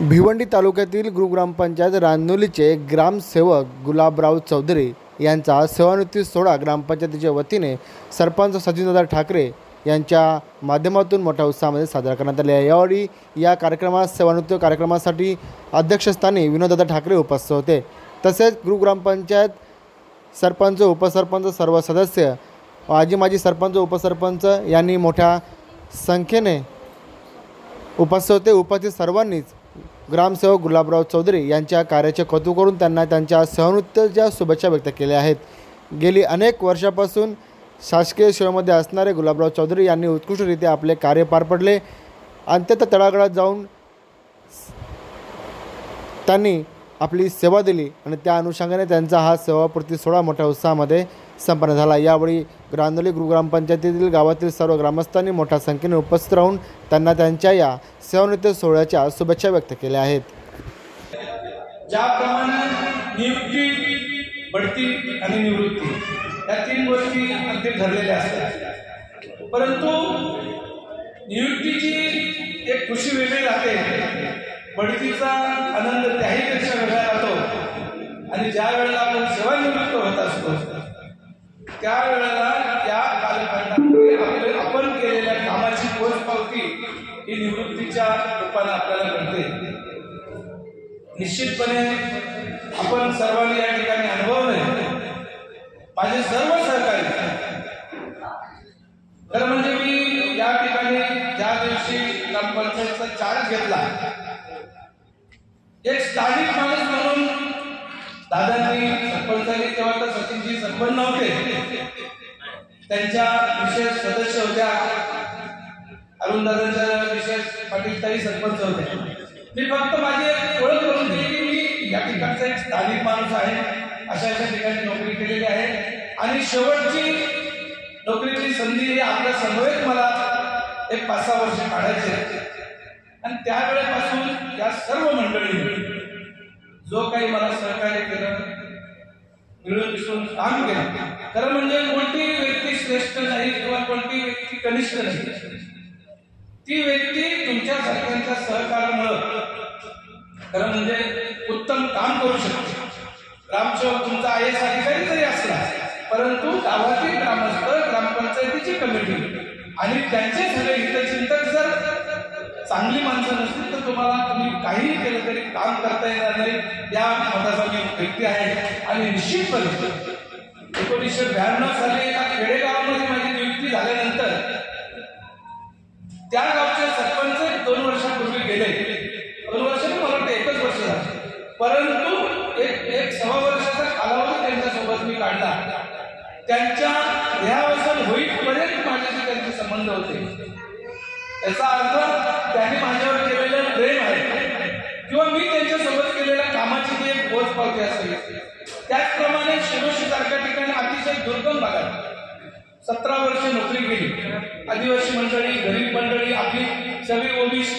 भिवंडी तालुक्यातील ग्रामपंचायत रानोलीचे ग्रामसेवक गुलाबराव चौधरी यांचा सेवानिवृत्ती सोहळा ग्रामपंचायतीच्या वतीने सरपंच सचिनदादा ठाकरे यांच्या माध्यमातून मोठ्या उत्साहामध्ये साजरा करण्यात आला आहे। यावेळी या कार्यक्रमात सेवानिवृत्ती कार्यक्रमासाठी अध्यक्षस्थानी विनोददादा ठाकरे उपस्थित होते। तसेच ग्रामपंचायत सरपंच, उपसरपंच, सर्व सदस्य, माजी सरपंच, उपसरपंच यांनी मोठ्या संख्येने उपस्थित होते। उपस्थित सर्वांनीच ग्रामसेवक गुलाबराव चौधरी यांच्या कार्याचे कौतुक करून त्यांना त्यांच्या सेवानिवृत्तीच्या शुभेच्छा व्यक्त केल्या आहेत। गेली अनेक वर्षापासून शासकीय सेवेमध्ये असणारे गुलाबराव चौधरी यांनी उत्कृष्टरित्या आपले कार्य पार पडले। अंत्यतः तळागाळात जाऊन त्यांनी आपली सेवा दिली आणि त्या अनुषंगाने त्यांचा हा सेवापूर्ती सोहळा मोठ्या उत्साहामध्ये संपन्न झाला। यावेळी रानोली ग्रामपंचायतीतील गावातील सर्व ग्रामस्थांनी मोठ्या संख्येने उपस्थित राहून त्यांना त्यांच्या या सेवानिवृत्ती सोहळ्याच्या शुभेच्छा व्यक्त केल्या आहेत। ज्याप्रमाणे नियुक्ती, बढती आणि निवृत्ती या तीन गोष्टी अगदी ठरलेल्या असतात, परंतु नियुक्तीची एक खुशी वेगळी राहते, बढतीचा आनंद त्याहीपेक्षा वेगळा राहतो आणि ज्या वेळेला आपण सेवानिवृत्त होत असतो त्यावेळेला त्या कालखंडामध्ये आपण केलेल्या कामाची पोचपावती ही निवृत्तीच्या रूपाने आपल्याला मिळते। निश्चितपणे आपण सर्वांनी या ठिकाणी अनुभवले। माझे सर्व सहकारी, खरं म्हणजे मी या ठिकाणी ज्या दिवशी ग्रामपंचायतचा चार्ज घेतला, एक स्थानिक माणूस म्हणून दादांनी, सरपंचांनी, तेव्हा तर सचिनजी सरपंच नव्हते, त्यांच्या विशेष सदस्य होत्या, अरुणदादांच्या विशेष पाटील सरपंच होते। मी फक्त माझी ओळख करून दिली की मी या ठिकाणचा एक स्थानिक माणूस आहे, अशा ठिकाणी नोकरी केलेली आहे आणि शेवटची नोकरीची संधी ही आपल्या समवेत मला एक 5-6 वर्ष काढायचे आणि त्यावेळेपासून या सर्व मंडळींनी जो काही मला सहकार्य केलं, मिळून मिसळून काम केलं, खरं म्हणजे कोणती व्यक्ती श्रेष्ठ नाही किंवा कोणती व्यक्ती कनिष्ठ नाही, ती व्यक्ती तुमच्या सरकारच्या सहकार्यामुळे खरं म्हणजे उत्तम काम करू शकते। ग्रामसेवक तुमचा IAS अधिकारी जरी असला, परंतु गावातील ग्रामस्थ, ग्रामपंचायतीची कमिटी आणि त्यांचे सगळे हितचिंतक जर चांगली माणसं नसतील तर तुम्ही काहीही केलं तरी काम करता येणार नाही। या मताचा मी व्यक्ती आहे आणि निश्चितपणे 1992 साली एका खेडेगावामध्ये माझी नियुक्ती झाल्यानंतर त्या गावचे सरपंच 2 वर्षापूर्वी गेले, 2 वर्ष मला वाटतं 1च वर्ष झालं, परंतु एक 1.25 वर्षाचा कालावधी त्यांच्यासोबत मी काढला। त्यांच्या देहावसान होईपर्यंत माझ्याशी त्यांचे संबंध होते। याचा अर्थ त्यांनी माझ्यावर केलेलं प्रेम आहे किंवा मी त्यांच्यासोबत केलेल्या कामाची जी एक पोचपावती असेल। त्याचप्रमाणे शिरोशी सारख्या ठिकाणी अतिशय दुर्गम भागात 17 वर्ष नोकरी केली, आदिवासी मंडळी, गरीब मंडळी, आपली सगळी OBC,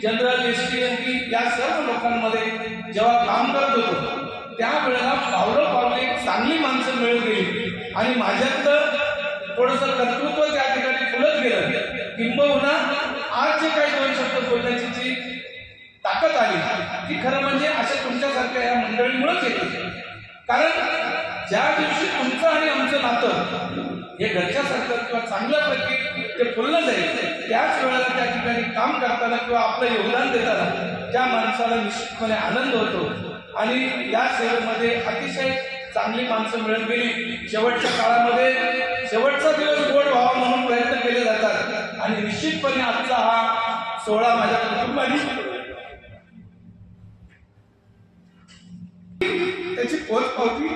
जनरल, ST, NT या सर्व लोकांमध्ये जेव्हा काम करत होतो त्यावेळेला पावलं एक चांगली माणसं मिळून गेली आणि माझ्यातलं थोडंसं कर्तृत्व त्या ठिकाणी फुलत गेलं। किंबहुना आज जे काही 2 शब्द बोलण्याची जी ताकद आली ती खरं म्हणजे अशा तुमच्यासारख्या या मंडळीमुळेच येते। कारण ज्या दिवशी तुमचं आणि आमचं नातं हे घरच्यासारखं किंवा चांगल्यापैकी ते फुललं जाईल, त्याच वेळेला त्या ठिकाणी काम करताना किंवा आपलं योगदान देताना त्या माणसाला निश्चितपणे आनंद होतो आणि या सेवेमध्ये अतिशय चांगली माणसं मिळत गेली। शेवटच्या काळामध्ये शेवटचा दिवस गोड व्हावा म्हणून प्रयत्न केले जातात आणि निश्चितपणे आजचा हा सोहळा माझ्या कुटुंबाने त्याची पोचपावती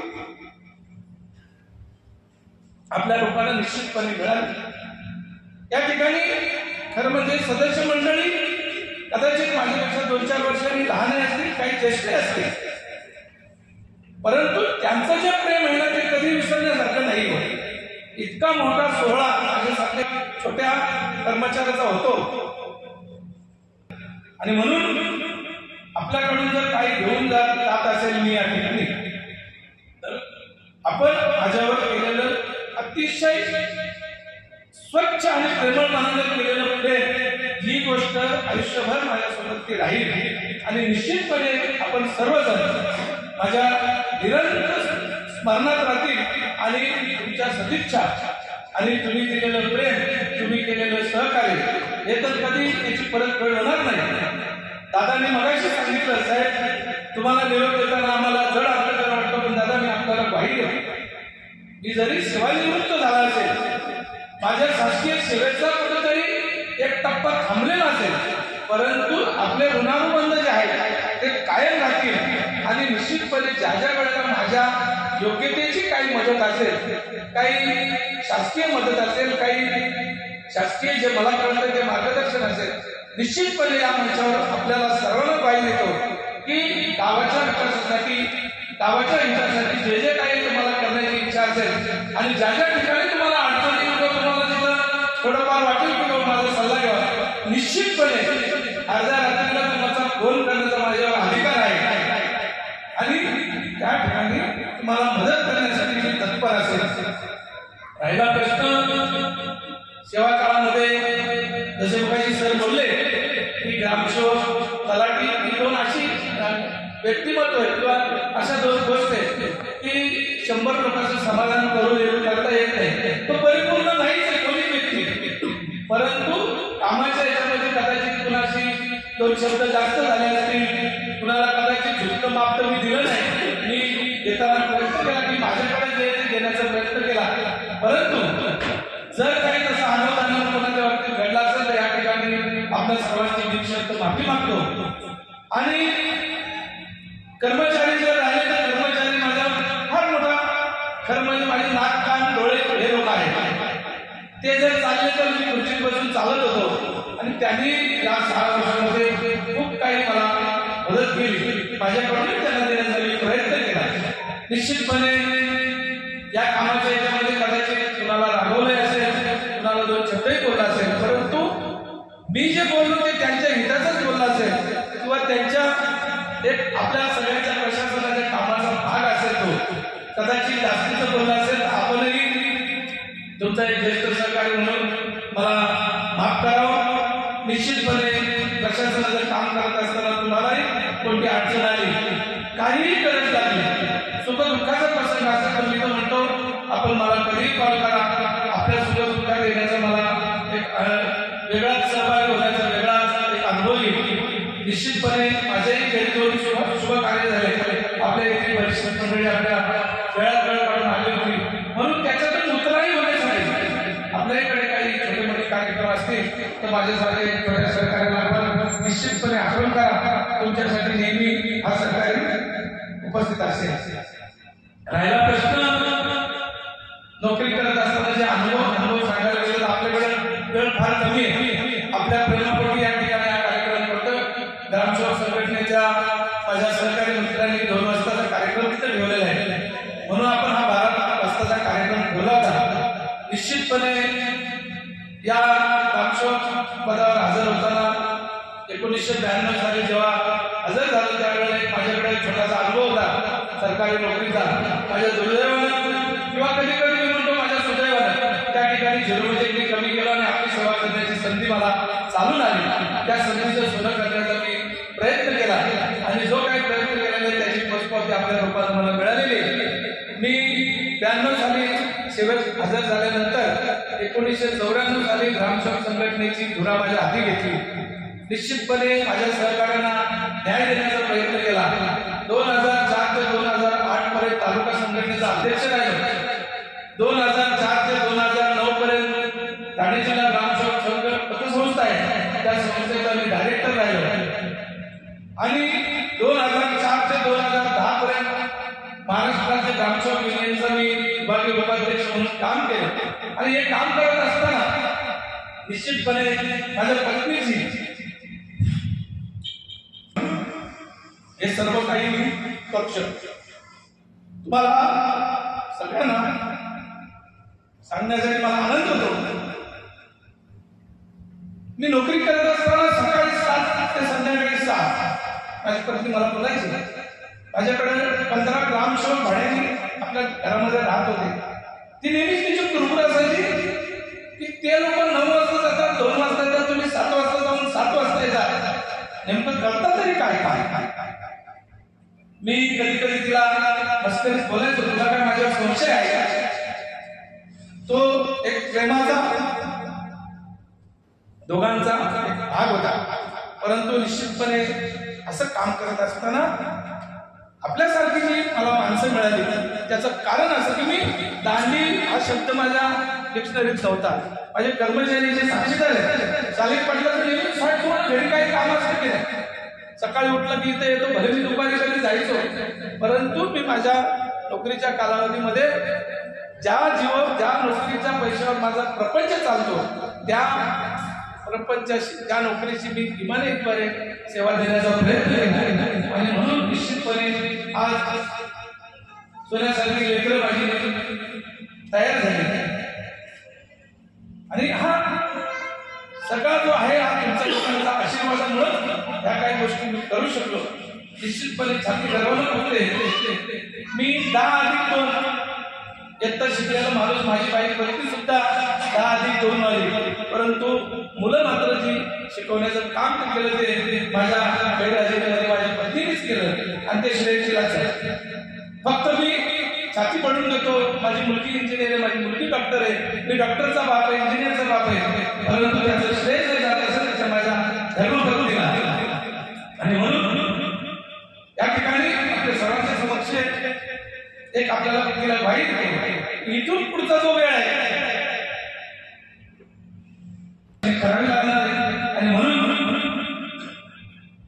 आपल्या लोकांना निश्चितपणे मिळाली। या ठिकाणी खरं म्हणजे सदस्य मंडळी कदाचित माझ्यापेक्षा 2-4 वर्षांनी लहान असतील, काही ज्येष्ठ असतील, परंतु त्यांचं जे प्रेम आहे ना ते कधी विसरण्यासारखं नाही होत। इतका मोठा सोहळा माझ्यासारख्या छोट्या कर्मचाऱ्याचा होतो आणि म्हणून आपल्याकडून जर काही घेऊन जात असेल मी या ठिकाणी, तर आपण माझ्यावर केलेलं अतिशय स्वच्छ आणि प्रेमळ मनाने केलेलं प्रेम ही गोष्ट आयुष्यभर माझ्यासोबत ती राहील आणि निश्चितपणे आपण सर्वजण माझ्या निरंतर स्मरणात राहतील आणि तुमच्या सदिच्छा आणि तुम्ही दिलेलं प्रेम, तुम्ही केलेलं सहकार्य हे तर कधी याची परतफेड होणार नाही. दादांनी मगाशी सांगितलं, साहेब तुम्हाला निरोप देताना आम्हाला जड आपल्याला वाटतं, पण दादा मी आपल्याला ग्वाही देतो, मी जरी सेवानिवृत्त झाला असेल, माझ्या शासकीय सेवेचा कुठेतरी एक टप्पा थांबलेला असेल, परंतु आपले ऋणानुबंध जे आहेत ते कायम राहतील आणि निश्चितपणे ज्या ज्या वेळेला माझ्या योग्यतेची काही मदत असेल, काही शासकीय मदत असेल, काही शासकीय जे मला कळतं ते मार्गदर्शन असेल, निश्चितपणे या मंचावर आपल्याला सर्वांना ग्वाही देतो की गावाच्या विकासासाठी, गावाच्या हितासाठी जे जे काही तुम्हाला करण्याची इच्छा असेल आणि ज्या ज्या ठिकाणी तुम्हाला अडचणी येतो, तुम्हाला तिथं थोडंफार वाटेल की माझा सल्ला घ्यावा, निश्चितपणे अर्ध्या रात्रीला तुम्हाला फोन करण्याचा माझ्यावर अधिकार आहे आणि त्या ठिकाणी तुम्हाला मदत करण्यासाठी मी तत्पर असेल. राहिला प्रश्न सेवा काळामध्ये, जसे मगाशी सर बोलले की ग्रामसेवक, तलाठी ही दोन अशी व्यक्तिमत्व आहे किंवा अशा दोन गोष्टी आहेत की 100 लोकांचं समाधान करता येत नाही. तो परिपूर्ण नाहीच आहे कोणी व्यक्ती, परंतु कामाच्या याच्यामध्ये कदाचित कुणाशी 2 शब्द जास्त झाले असतील, कुणाला कदाचित झुकतं माप तर मी दिलं नाही, मी देताना प्रयत्न केला की माझ्याकडे जे देण्याचा प्रयत्न केला, परंतु जर काही तसा अनावधान कोणाच्या बाबतीत घडला असेल तर या ठिकाणी आपल्या सर्वांची निश्चित माफी मागतो. आणि कर्मचारी जर राहिले तर कर्मचारी माझा फार मोठा, खरं म्हणजे माझे नाक कान डोळे हे लोक आहेत, ते जर चालले तर मी खुर्चीत बसून चालत होतो आणि त्यांनी या 6 वर्षांमध्ये खूप काही मला मदत केली, माझ्याकडून त्यांना देण्याचा मी प्रयत्न केला. निश्चितपणे या कामाच्या याच्यामध्ये कदाचित कुणाला रागवले असेल, कुणाला 2 शब्दही बोलला असेल, परंतु मी जे बोललो ते त्यांच्या हिताचाच बोलला असेल किंवा त्यांच्या एक आपल्या सगळ्यांच्या प्रशासनाच्या कामाचा भाग असेल, तो कदाचित जास्तीचं बोलला असेल. आपणही तुमचा एक ज्येष्ठ सहकारी म्हणून मला माफ करावं. निश्चितपणे प्रशासनाचं काम करत असताना तुम्हालाही कोणती अडचण आली, काहीही गरज लागली, सुखदुःखाचा प्रसंग असेल तर मी तर म्हणतो आपण मला कधीही कॉल करा, आपल्या सुखदुःखात येण्याचा मला एक वेगळाच सहभागी होण्याचा वेगळाच एक अनुभव येईल. निश्चितपणे माझ्याही घरी 2 शुभ कार्य झाले, आपल्या इथे वरिष्ठ मंडळी आपल्या वेळात वेळ काढून आली होती, म्हणून त्याच्यातून उतराई होण्यासाठी आपल्याकडे काही छोटे मोठे कार्यक्रम असतील तर माझ्यासाठी छोट्या सहकार्याला आपण निश्चितपणे आठवण करा, तुमच्यासाठी नेहमी हा सहकारी उपस्थित असेल. राहिला प्रश्न नोकरी करत असताना जे अनुभव सांगायला गेलं तर आपल्याकडे वेळ फार कमी आहे. आपल्या प्रेमापोटी या ठिकाणी हा कार्यक्रम करतो. ग्रामसेवक संघटनेच्या माझ्या सहकारी मित्रांनी 2 वाजताचा कार्यक्रम तिथे ठेवलेला आहे, म्हणून आपण हा 12 वाजताचा कार्यक्रम ठेवला होता. निश्चितपणे या ग्रामसेवक पदावर हजर होताना 1992 साली जेव्हा हजर झालो त्यावेळेला माझ्याकडे छोटासा अनुभव होता सरकारी नोकरीचा. माझ्या दुर्दैवानं किंवा कधी कधी मी म्हणतो माझ्या सुदैवानं त्या ठिकाणी 0 मी कमी केलं आणि आपली सेवा करण्याची संधी मला चालून आली. त्या संधीचं सोनं करण्याचा मी प्रयत्न केला आणि जो काही प्रयत्न केलेला त्याची पोचपावती आपल्या रूपात मला मिळालेली. मी 92 साली सेवेत हजर झाल्यानंतर 1994 साली ग्रामसेवक संघटनेची धुरा माझ्या हाती घेतली. निश्चितपणे माझ्या सहकार्यांना न्याय देण्याचा प्रयत्न केला. 2004 ते 2008 पर्यंत तालुका संघटनेचा अध्यक्ष राहिलो. 2004 ते 2009 पर्यंत ठाणे जिल्हा ग्रामसेवक संघ पतसंस्था आहे त्या संस्थेचा मी डायरेक्टर राहिलो आणि 2004 ते 2010 पर्यंत महाराष्ट्राचे ग्रामसेवक युनियनचा मी विभागीय उपाध्यक्ष म्हणून काम केलं. आणि हे काम करत असताना निश्चितपणे माझ्या पत्नीची हे सर्व काही मी करू शकतो. तुम्हाला सगळ्यांना सांगण्यासाठी मला आनंद होतो. मी नोकरी करत असताना सकाळी 7 ते संध्याकाळी 6 माझी पत्नी मला बोलायची. माझ्याकडे 15 ग्रामसेवक भाड्याने आपल्या घरामध्ये राहत होते. ती नेहमीच तिची कुरबुर असायची की ते लोक 9 वाजता जातात, 2 वाजता जातात, तुम्ही 7 वाजता जाऊन 7 वाजता येतात. नेमकं करता तरी काय काय काय मी कधी कधी तिला मस्करीत बोलायचो, तुला काय माझ्यावर संशय आहे का? तो एक प्रेमाचा दोघांचा भाग होता, परंतु निश्चितपणे असं काम करत असताना आपल्यासारखी जी मला माणसं मिळाली त्याचं कारण असं की मी दांडी हा शब्द माझ्या डिक्शनरीत नव्हता. माझे कर्मचारी जे साक्षीदार आहेत, चालिक पाटलाचं नेहमी साठ घरी काही काम असतं की नाही, सकाळी उठलं की इथे येतो, भले मी दुपारी कधी जायचो, परंतु मी माझ्या नोकरीच्या कालावधीमध्ये ज्या नोकरीच्या पैशावर माझा प्रपंच चालतो त्या प्रपंचाशी, त्या नोकरीची मी इमानीद्वारे सेवा देण्याचा प्रयत्न केला. आणि म्हणून निश्चितपणे आज सोन्यासारखी लेकरं माझी तयार झाली आणि हा सगळा जो आहे हा तुमच्या लोकांचा आशीर्वादामुळे या काही गोष्टी मी करू शकलो. निश्चितपणे छाती गर्वानं होते. मी 10+2 इयत्ता शिकलेला माणूस, माझी बाई पत्नी सुद्धा 10+2 वाली, परंतु मुलं मात्र जी शिकवण्याचं काम केलं ते माझ्या गैरहजेरीमध्ये माझ्या पत्नीनेच केलं आणि ते श्रेय तिलाच आहे. फक्त मी छाती पडून देतो, माझी मुलगी इंजिनियर आहे, माझी मुलगी डॉक्टर आहे, मी डॉक्टरचा बाप आहे, इंजिनियरचा बाप आहे, परंतु त्याचं श्रेय जर जात असेल त्याच्या माझ्या धर्मपत्नीला. आणि म्हणून या ठिकाणी आपल्या सर्वांच्या समक्ष एक आपल्याला तिला वाईट आहे, इथून पुढचा जो वेळ आहे करावी लागणार आहे. आणि म्हणून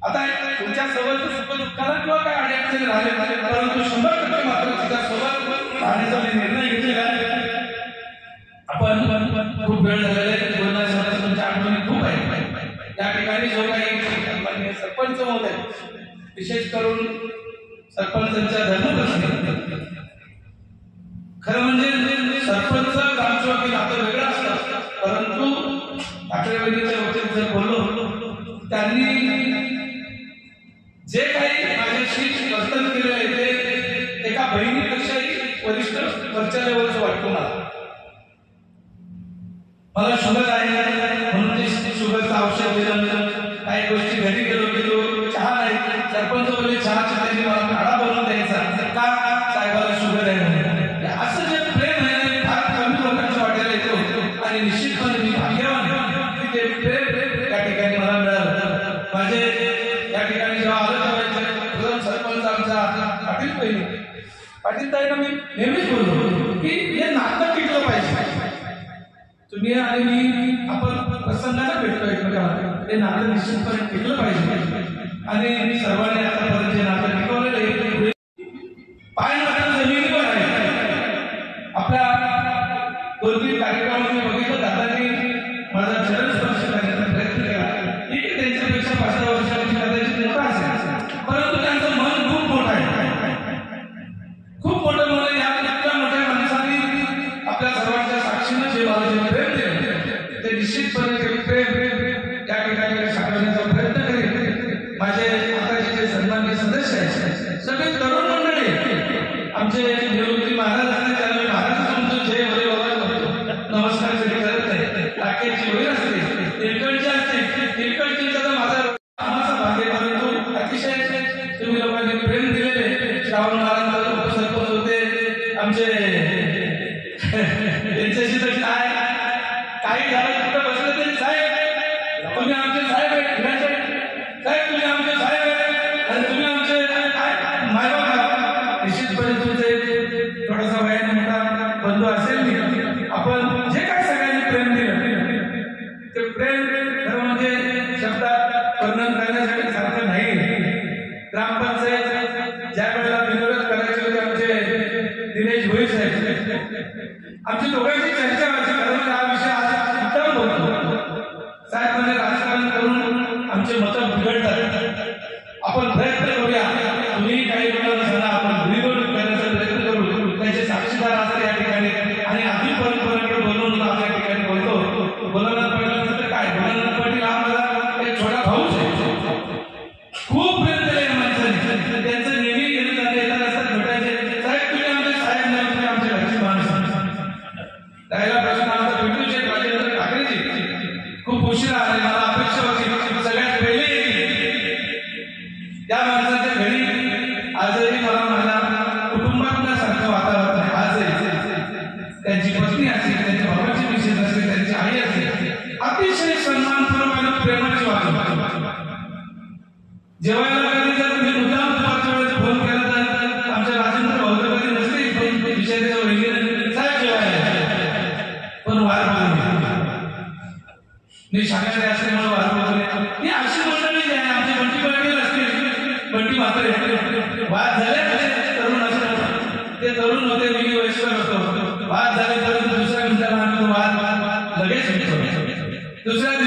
आता तुमच्या सोबत सुख दुःखाला किंवा काय अडचणी राहिले, परंतु 100% मात्र तिच्या सोबत राहण्याचा निर्णय घेतलेला आहे. आपण खूप वेळ झालेला आहे, बोलण्यासाठी तुमच्या आठवणी खूप आहे. या ठिकाणी जो काही सरपंच महोदय, विशेष करून सरपंचांच्या धर्मपत्नी, खरं म्हणजे सरपंच ग्रामसेवक नातं वेगळं असतं, परंतु ठाकरेवाडीच्या बाबतीत जर बोललो त्यांनी जे काही माझ्याशी वर्तन केलेलं आहे ते एका बहिणीपेक्षाही वरिष्ठ वरच्या लेवलचं वाटतो मला. शुगर आहे म्हणून ते शुगरचं औषध दिलं, काही गोष्टी घरी गेलो चहा नाही, सरपंच बोलले चहाच्या त्यांनी मला काढा बनवून द्यायचा का, साहेबाला शुगर आहे म्हणून. असं जे प्रेम आहे फार कमी लोकांचं वाटायला येतो आणि निश्चितपणे मी भाग्यवान की ते प्रेम या ठिकाणी मला मिळालं. माझे या ठिकाणी जेव्हा आलं तेव्हा सरपंच आमचा पाटील ताईंना मी नेहमीच बोललो की हे नातं टिकलं पाहिजे. तुम्ही आणि मी आपण प्रसंगाला भेटतो एकमेकांना, हे नातं निश्चितपणे टिकलं पाहिजे. आणि सर्वांनी आतापर्यंत जे नातं टिकवलेलं आहे पाय नातं जमिनीवर आहे. आपल्या 2-3 कार्यक्रमामध्ये बघितलं, दादांनी माझा चरण स्पर्श करण्याचा प्रयत्न केला. ठीक आहे, त्यांच्यापेक्षा 5-10 वर्षांची कदाचित मोठा असेल, परंतु त्यांचं मन खूप मोठं आहे, खूप मोठं मन आहे. या मोठ्या माणसाने आपल्या सर्वांच्या साक्षीनं जे मला जे प्रेम दिलं ते निश्चितपणे ते प्रेम या ठिकाणी साठवण्याचा प्रयत्न करेल. माझे आताचे जे सन्माननीय सदस्य आहेत, सगळे तरुण मंडळी, आमचे निवृत्ती महाराज असते त्याला महाराज तुमचं जय भले बाबा नमस्कार कधी करत नाही, टाक्याची वगैरे असते, तिलकटची असते, तिलकटची तर माझा आम्हाचा भाग्य, परंतु अतिशय तुम्ही लोकांनी प्रेम दिलेले. श्रावण महाराज उपसरपंच होते आमचे, त्यांच्याशी तर काय काही झालं कुठं बसलं तरी साहेब तुम्ही आमचे साहेब आहे, साहेब तुम्ही आमचे साहेब आहे आणि तुम्ही आमचे काय मायबाप. निश्चितपणे तुमचे थोडासा वयाने मोठा बंधू असेल मी, आपण जे काय सगळ्यांनी प्रेम दिलं ते प्रेम खरं म्हणजे शब्दात वर्णन करण्यासाठी सारखं नाही. ग्रामपंचायत ज्या वेळेला विरोध करायचे होते आमचे दिनेश भोई साहेब, आमची दोघांची चर्चा व्हायची, कारण हा विषय आज उत्तम होतो. साहेब म्हणजे राजकारण करून आमचे मतं बिघडतात, आपण प्रयत्न करूया, तुम्ही काही वेळा आपण विरोध करण्याचा प्रयत्न करू, त्याचे साक्षीदार असतात या ठिकाणी. आणि आधी परंपरेकडे बोलवून आपल्या ठिकाणी बोलतो, बोलायला पडलं तर काय, बोलायला पाटील हा मला एक छोटा भाऊच आहे, खूप प्रेम दिले या माणसाने, त्यांचं नेहमी येणं जाते येतात असतात भेटायचे, साहेब तुम्ही आमचे साहेब नाही, तुम्ही आमच्या घरची माणसं. त्या माणसाच्या घरी आजही मला माझ्या कुटुंबातल्या सारखं वातावरण आहे. आजही त्यांची पत्नी असेल, त्यांच्या बाबाची मिसेस असेल, त्यांची आई असेल, अतिशय सन्मानपूर्वक आणि प्रेमाची वागणूक. जेवायला कधी जर मी मुद्दाम दुपारच्या वेळेस फोन केला तर आमच्या राजेंद्र भाऊ तर कधी नसते विषयाच्या वगैरे साहेब जेवायला, पण वार मी शाळेमध्ये असल्यामुळे वार वगैरे ही अशी मंडळी जी आहे आमची बंटी पाटील असतील, बंटी म्हात्रे वाद झाले तरुण असतात, ते तरुण होते, मी वयस्कर होतो, वाद झाले तर दुसऱ्या मिनिटाला आम्ही तो वाद लगेच मिटतो. दुसऱ्या